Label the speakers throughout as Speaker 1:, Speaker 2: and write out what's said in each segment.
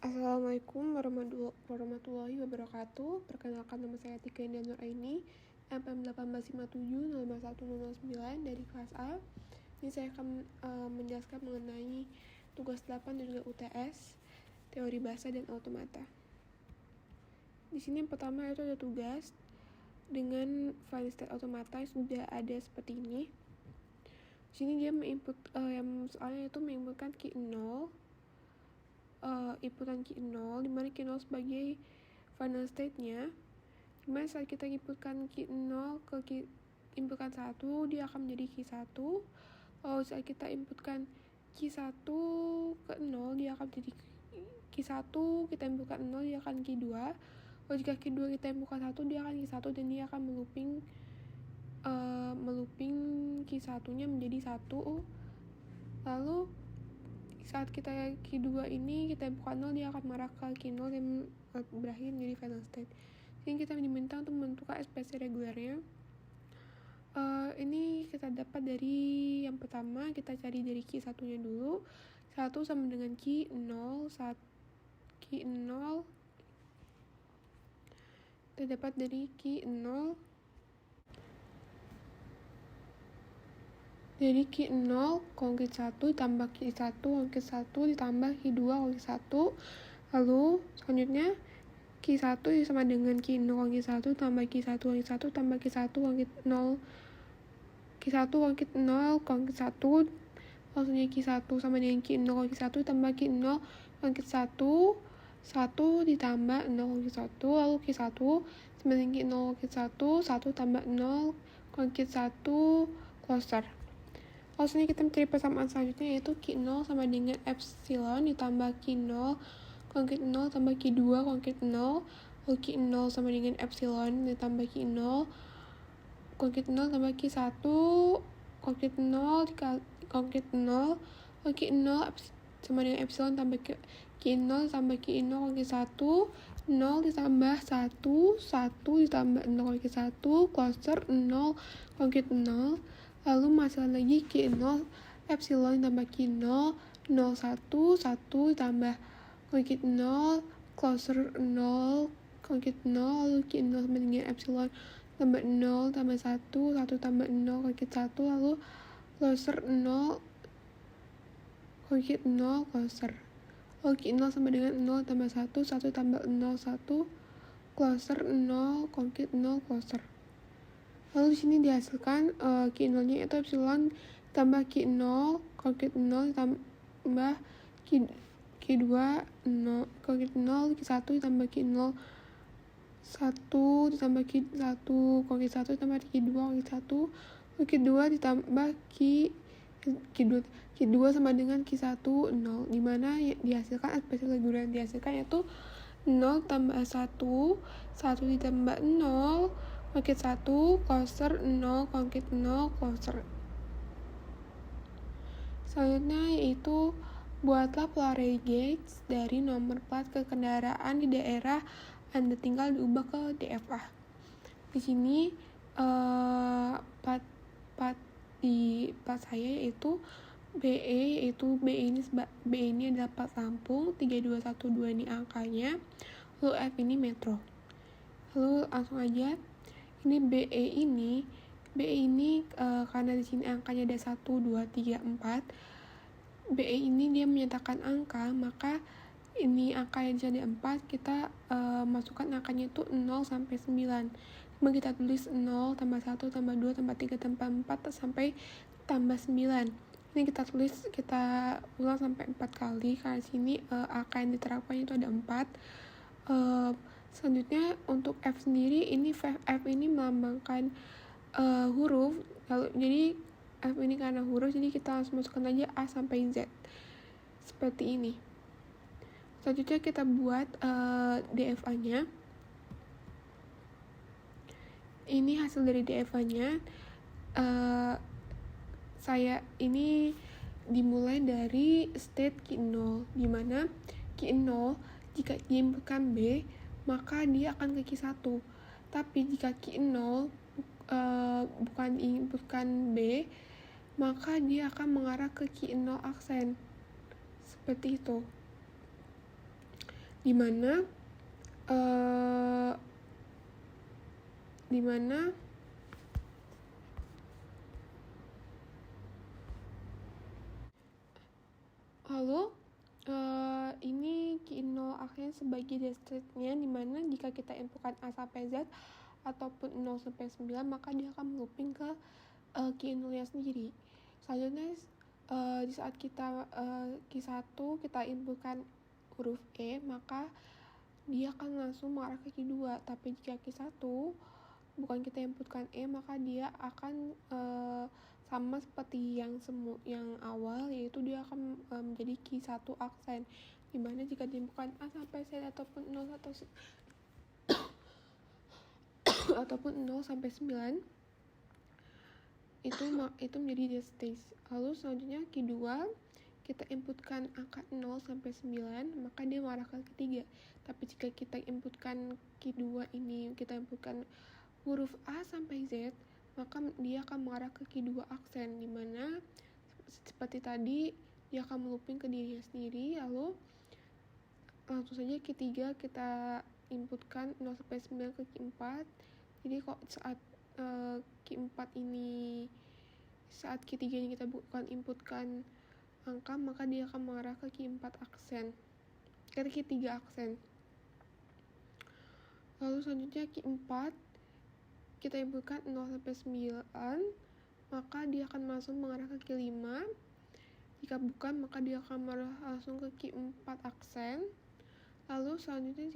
Speaker 1: Assalamualaikum warahmatullahi wabarakatuh. Perkenalkan, nama saya Tika Indah Nuraini, MPM 1857051009 dari kelas A. Ini saya akan menjelaskan mengenai tugas 8 dan juga UTS, teori bahasa dan automata. Di sini yang pertama itu ada tugas dengan file state automata yang sudah ada seperti ini. Di sini dia menginput soalnya itu menginputkan key 0, inputan key 0, dimana key 0 sebagai final state-nya, dimana saat kita inputkan key 0 ke inputkan 1, dia akan menjadi key 1. Kalau saat kita inputkan key 1 ke 0, dia akan menjadi key 1, kita inputkan 0, dia akan key 2. Kalau jika key 2 kita inputkan 1, dia akan key 1, dan dia akan melooping key 1-nya menjadi 1. Lalu saat kita key 2 ini kita buka 0, dia akan mengarah ke key 0 dan berakhir menjadi final state. Jadi kita diminta untuk menentukan ekspresi regulernya. Ini kita dapat dari yang pertama, kita cari dari key 1-nya dulu. 1 sama dengan key 0, key 0 kita dapat dari key 0. Jadi key 0 konkret 1 ditambah key 1 konkret 1 ditambah key 2 konkret 1. Lalu selanjutnya key 1 sama dengan key 0 konkret 1 tambah key 1 konkret 1 tambah key 1 konkret 0. Key 1 konkret 0 konkret 1. Maksudnya key 1 sama dengan key 0 konkret 1 tambah key 0 konkret 1. 1 ditambah 0 konkret 1. Lalu key 1 sama dengan key 0 konkret 1. 1 tambah 0 konkret 1 closer. Lalu sini kita mencari persamaan selanjutnya, yaitu key 0 sama dengan epsilon ditambah key 0 konkret 0 tambah key 2 konkret 0. Lalu key 0 sama dengan epsilon ditambah key 0 konkret 0 tambah key 1 konkret 0 konkret 0. Lalu key 0 sama dengan epsilon tambah key 0 tambah key 0 konkret 1. 0 ditambah 1 ditambah 0 konkret 1 closer 0 konkret 0. Lalu masih lagi key 0 epsilon ditambah key 0 1 ditambah konkret 0 closer 0 konkret 0. Lalu key 0 sama dengan epsilon tambah 0 tambah 1 tambah 0 konkret 1. Lalu closer 0 konkret 0 closer. Lalu key 0 sama dengan 0 tambah 1 tambah 0 1 closer 0 konkret 0 closer. Lalu di sini dihasilkan key 0-nya itu epsilon tambah key 0 konkret 0 tambah key 2 0 konkret 0 key 1 ditambah key 0 1 ditambah key 1 konkret 1 ditambah key 2 konkret 1. Lalu key 2 ditambah key 2 sama dengan key 1 0, dimana dihasilkan ekspresi reguler yang dihasilkan yaitu 0 tambah 1 ditambah 0 konkret 1 closer 0 konkret 0 closer. Selanjutnya yaitu buatlah polarize gauge dari nomor plat ke kendaraan di daerah Anda tinggal diubah ke DFA. Di sini plat saya yaitu BE, yaitu BE ini adalah plat Lampung, 3212 ini angkanya, lalu F ini metro. Lalu langsung aja, ini BE ini karena di sini angkanya ada 1 2 3 4. BE ini dia menyatakan angka, maka ini angka yang jadi 4, kita masukkan angkanya itu 0 sampai 9. Kemudian kita tulis 0 tambah 1 tambah 2 tambah 3 tambah 4 sampai tambah 9. Ini kita ulang sampai 4 kali, karena di sini angka yang diterapkan itu ada 4. Selanjutnya untuk F sendiri, ini F ini melambangkan huruf. Lalu jadi F ini karena huruf, jadi kita langsung masukkan aja A sampai Z seperti ini. Selanjutnya kita buat DFA-nya. Ini hasil dari DFA-nya. Saya ini dimulai dari state key 0, dimana key 0 jika diinputkan B, maka dia akan ke key 1. Tapi jika key 0 bukan diinputkan B, maka dia akan mengarah ke key 0 aksen. Seperti itu. dimana lalu ini Q0 akhirnya sebagai state-nya, dimana jika kita inputkan A sampai Z ataupun 0 sampai 9, maka dia akan looping ke Q0 nya sendiri. Selanjutnya di saat kita Q1 kita inputkan huruf E, maka dia akan langsung mengarah ke Q2. Tapi jika Q1 bukan kita inputkan E, maka dia akan sama seperti yang awal, yaitu dia akan menjadi Q1 aksen, dimana jika diinputkan A sampai Z ataupun 0 ataupun 0 sampai 9 itu menjadi stage. Lalu selanjutnya Q2 kita inputkan angka 0 sampai 9, maka dia mengarah ke ketiga. Tapi jika kita inputkan Q2 ini, kita inputkan huruf A sampai Z, maka dia akan mengarah ke Q2 aksen, dimana seperti tadi dia akan melooping ke dirinya sendiri. Lalu langsung saja Q3 kita inputkan 0 sampai 9 ke Q4. Jadi kok saat Q4 ini, saat Q3 ini kita bukan inputkan angka, maka dia akan mengarah ke Q4 aksen, ke Q3 aksen. Lalu selanjutnya Q4 kita inputkan 0 sampai 9, maka dia akan langsung mengarah ke Q5. Jika bukan, maka dia akan mengarah langsung ke Q4 aksen. Lalu selanjutnya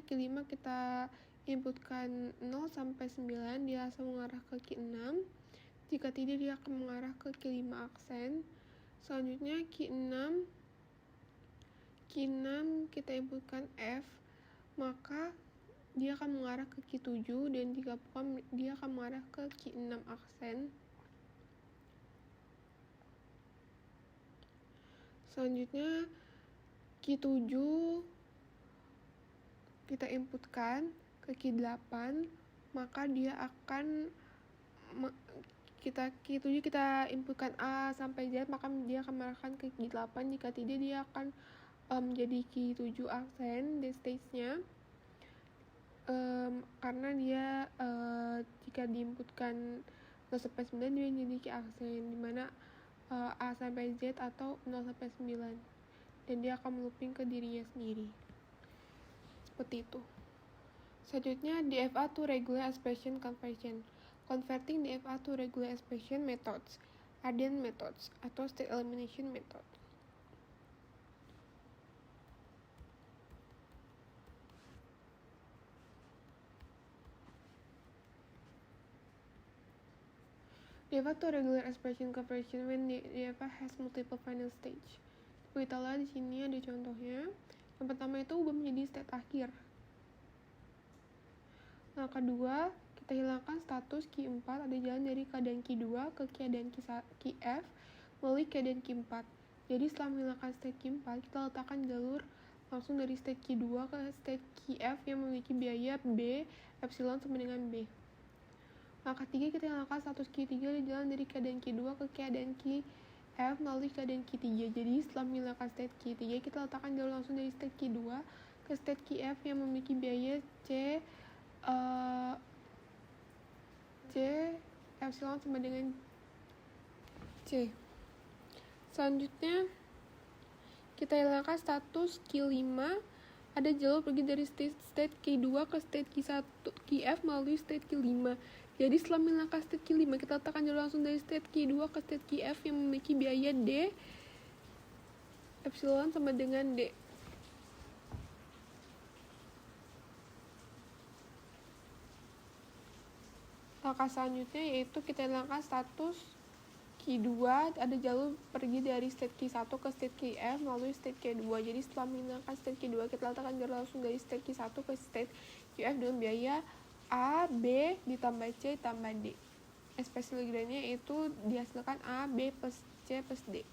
Speaker 1: Q5 kita inputkan 0 sampai 9, dia langsung mengarah ke Q6. Jika tidak, dia akan mengarah ke Q5 aksen. Selanjutnya Q6 kita inputkan F, maka dia akan mengarah ke Q7, dan jika bukan, dia akan mengarah ke Q6 aksen. Selanjutnya Q7 kita inputkan ke Q8, maka dia akan Q7 kita inputkan A sampai Z, maka dia akan mengarahkan ke Q8. Jika tidak, dia akan menjadi Q7 aksen di stage-nya. Karena dia jika diinputkan 0 sampai 9 dia jadi Q aksen, dimana A sampai Z atau 0 sampai 9, dan dia akan melooping ke dirinya sendiri. Seperti itu. Selanjutnya DFA to regular expression conversion. Converting DFA to regular expression methods, Arden methods, atau state elimination method. DFA to regular expression conversion when DFA has multiple final stage. Beritahulah di sini ada contohnya. Yang pertama itu ubah menjadi state akhir. Nah, kedua, kita hilangkan status Q4, ada jalan dari keadaan Q2 ke keadaan Qf melalui keadaan Q4. Jadi setelah menghilangkan state Q4, kita letakkan jalur langsung dari state Q2 ke state Qf yang memiliki biaya B epsilon sama dengan B. Nah, ketiga, kita hilangkan status Q3, ada jalan dari keadaan Q2 ke keadaan Qf melalui keadaan Q3. Jadi setelah menghilangkan state Q3, kita letakkan jalur langsung dari state Q2 ke state Qf yang memiliki biaya C epsilon sama dengan C. Selanjutnya kita hilangkan status Q5, ada jalur pergi dari state Q2 ke state Qf melalui state Q5. Jadi setelah menghilangkan state Q5, kita letakkan jalur langsung dari state Q2 ke state Qf yang memiliki biaya D epsilon sama dengan D. Langkah selanjutnya yaitu kita hilangkan status Q2, ada jalur pergi dari state Q1 ke state Qf melalui state Q2. Jadi setelah menghilangkan state Q2, kita letakkan jalur langsung dari state Q1 ke state Qf dengan biaya A, B ditambah C ditambah D. Ekspresi Lagrange itu dihasilkan A, B plus C plus D.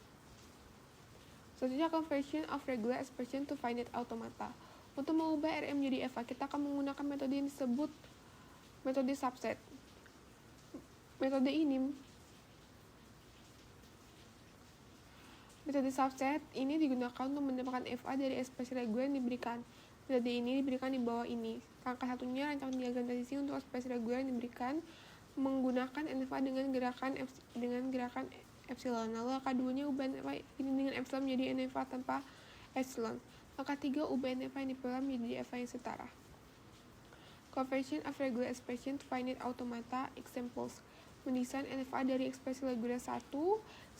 Speaker 1: Selanjutnya conversion of regular expression to finite automata. Untuk mengubah Rm menjadi FA, kita akan menggunakan metode yang disebut metode subset. Metode subset ini digunakan untuk mendapatkan FA dari ekspresi reguler yang diberikan. Metode ini diberikan di bawah ini. Langkah satunya, rancang diagram transisi untuk ekspresi reguler yang diberikan menggunakan NFA dengan gerakan epsilon. Lalu langkah 2-nya ubah NFA ini dengan epsilon menjadi NFA tanpa epsilon. Langkah 3, ubah NFA yang diperoleh menjadi FA yang setara. Conversion of regular expression to finite automata. Examples: mendesain NFA dari ekspresi reguler 1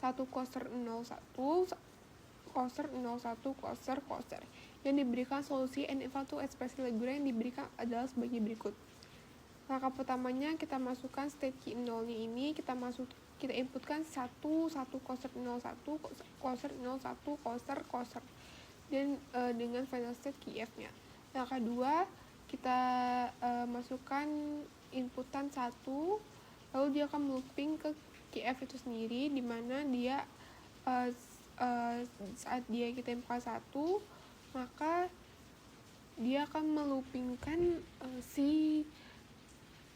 Speaker 1: coser 01, coser 01, coser yang diberikan solusi NFA to ekspresi reguler yang diberikan adalah sebagai berikut. Langkah pertamanya, kita masukkan state key 0-nya ini, kita inputkan 1 coser 01, coser 01, coser dan dengan final state key F-nya. Langkah 2, kita masukkan inputan 1, lalu dia akan looping ke KF itu sendiri, di mana dia saat kita inputkan 1, maka dia akan meloopingkan si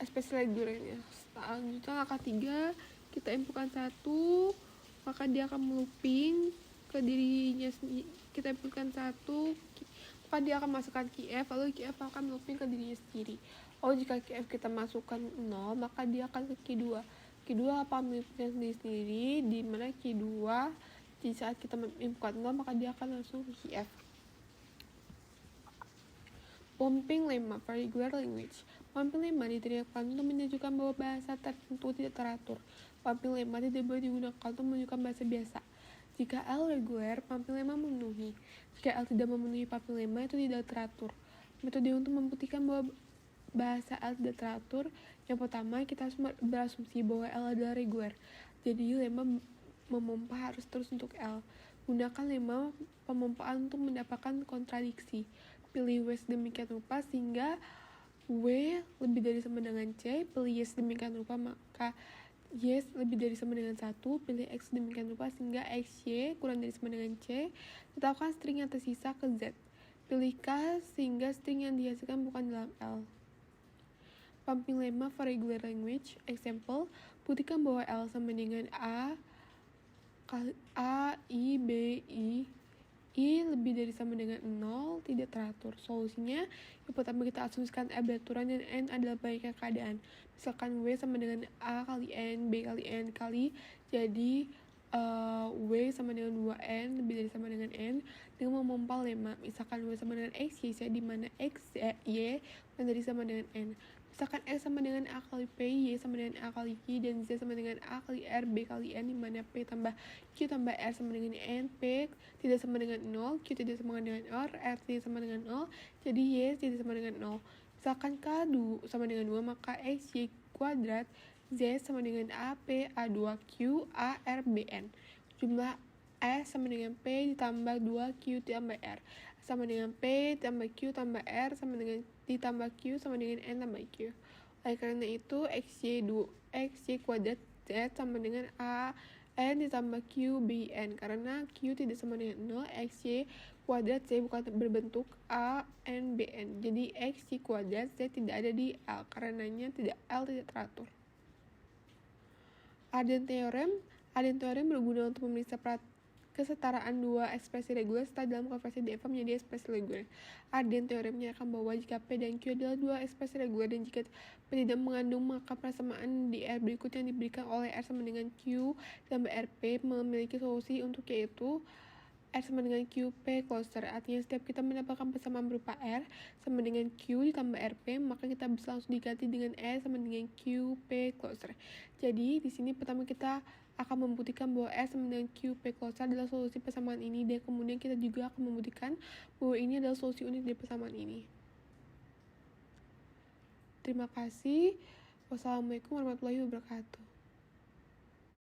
Speaker 1: ekspresi regulernya. Selanjutnya langkah 3, kita inputkan 1, maka dia akan melooping ke dirinya sendiri. Kita inputkan 1, maka dia akan masukkan KF, lalu KF akan melooping ke dirinya sendiri. Lalu jika KF kita masukkan 0, maka dia akan ke Q2. Q2 akan meloopingkan sendiri, di mana Q2 di saat kita inputkan 0, maka dia akan langsung ke KF. Pumping lemma for regular language. Pumping lemma diteriakkan untuk menunjukkan bahwa bahasa tertentu tidak teratur. Pumping lemma tidak boleh digunakan untuk menunjukkan bahasa biasa. Jika L reguler, pumping lemma memenuhi. Jika L tidak memenuhi pumping lemma, itu tidak teratur. Metode untuk membuktikan bahwa bahasa L tidak teratur, yang pertama kita harus berasumsi bahwa L adalah reguler. Jadi lemma memompa harus terus untuk L. Gunakan lemma pemompaan untuk mendapatkan kontradiksi. Pilih W sedemikian rupa sehingga W lebih dari sama dengan C. Pilih Y sedemikian rupa maka Y lebih dari sama dengan 1. Pilih X sedemikian rupa sehingga XY kurang dari sama dengan C. Tetapkan string yang tersisa ke Z. Pilih K sehingga string yang dihasilkan bukan dalam L. Pumping lemma for regular language. Example: buktikan bahwa L sama dengan A, I, B, I lebih dari sama dengan 0, tidak teratur. Solusinya, yang pertama kita asumsikan L beraturan dan N adalah baiknya keadaan. Misalkan W sama dengan A kali N, B kali N kali, jadi W sama dengan 2N lebih dari sama dengan N dengan memompa lemma. Misalkan W sama dengan X, Y, di mana X, Y lebih dari sama dengan N. Misalkan X sama dengan A kali P, Y sama dengan A kali Q, dan Z sama dengan A kali R, B kali N, di mana P tambah Q tambah R sama dengan N, P tidak sama dengan 0, Q tidak sama dengan R tidak sama dengan 0, jadi Y tidak sama dengan 0. Misalkan K sama dengan 2, maka X, Y kuadrat, Z sama dengan A, P, A2Q, A, R, B, N. Jumlah S sama dengan P ditambah 2Q tambah R sama dengan P tambah Q tambah R sama dengan ditambah Q sama dengan N tambah Q. Oleh karena itu XY kuadrat Z sama dengan A N ditambah Q B N. Karena Q tidak sama dengan 0, XY kuadrat Z bukan berbentuk A N B N. Jadi XY kuadrat Z tidak ada di L, karenanya L tidak teratur. Arden teorem berguna untuk memeriksa kesetaraan dua ekspresi reguler setelah dalam konversi DFA menjadi ekspresi reguler. Arden teoremnya akan bahwa jika P dan Q adalah dua ekspresi reguler dan jika P tidak mengandung, maka persamaan di R berikut yang diberikan oleh R sama dengan Q tambah RP memiliki solusi untuk yaitu R sama dengan Q, P closer. Artinya setiap kita mendapatkan persamaan berupa R sama dengan Q ditambah RP, maka kita bisa langsung diganti dengan R sama dengan Q, P closer. Jadi di sini pertama kita akan membuktikan bahwa R sama dengan Q, P closer adalah solusi persamaan ini, dan kemudian kita juga akan membuktikan bahwa ini adalah solusi unik dari persamaan ini. Terima kasih. Wassalamualaikum warahmatullahi wabarakatuh.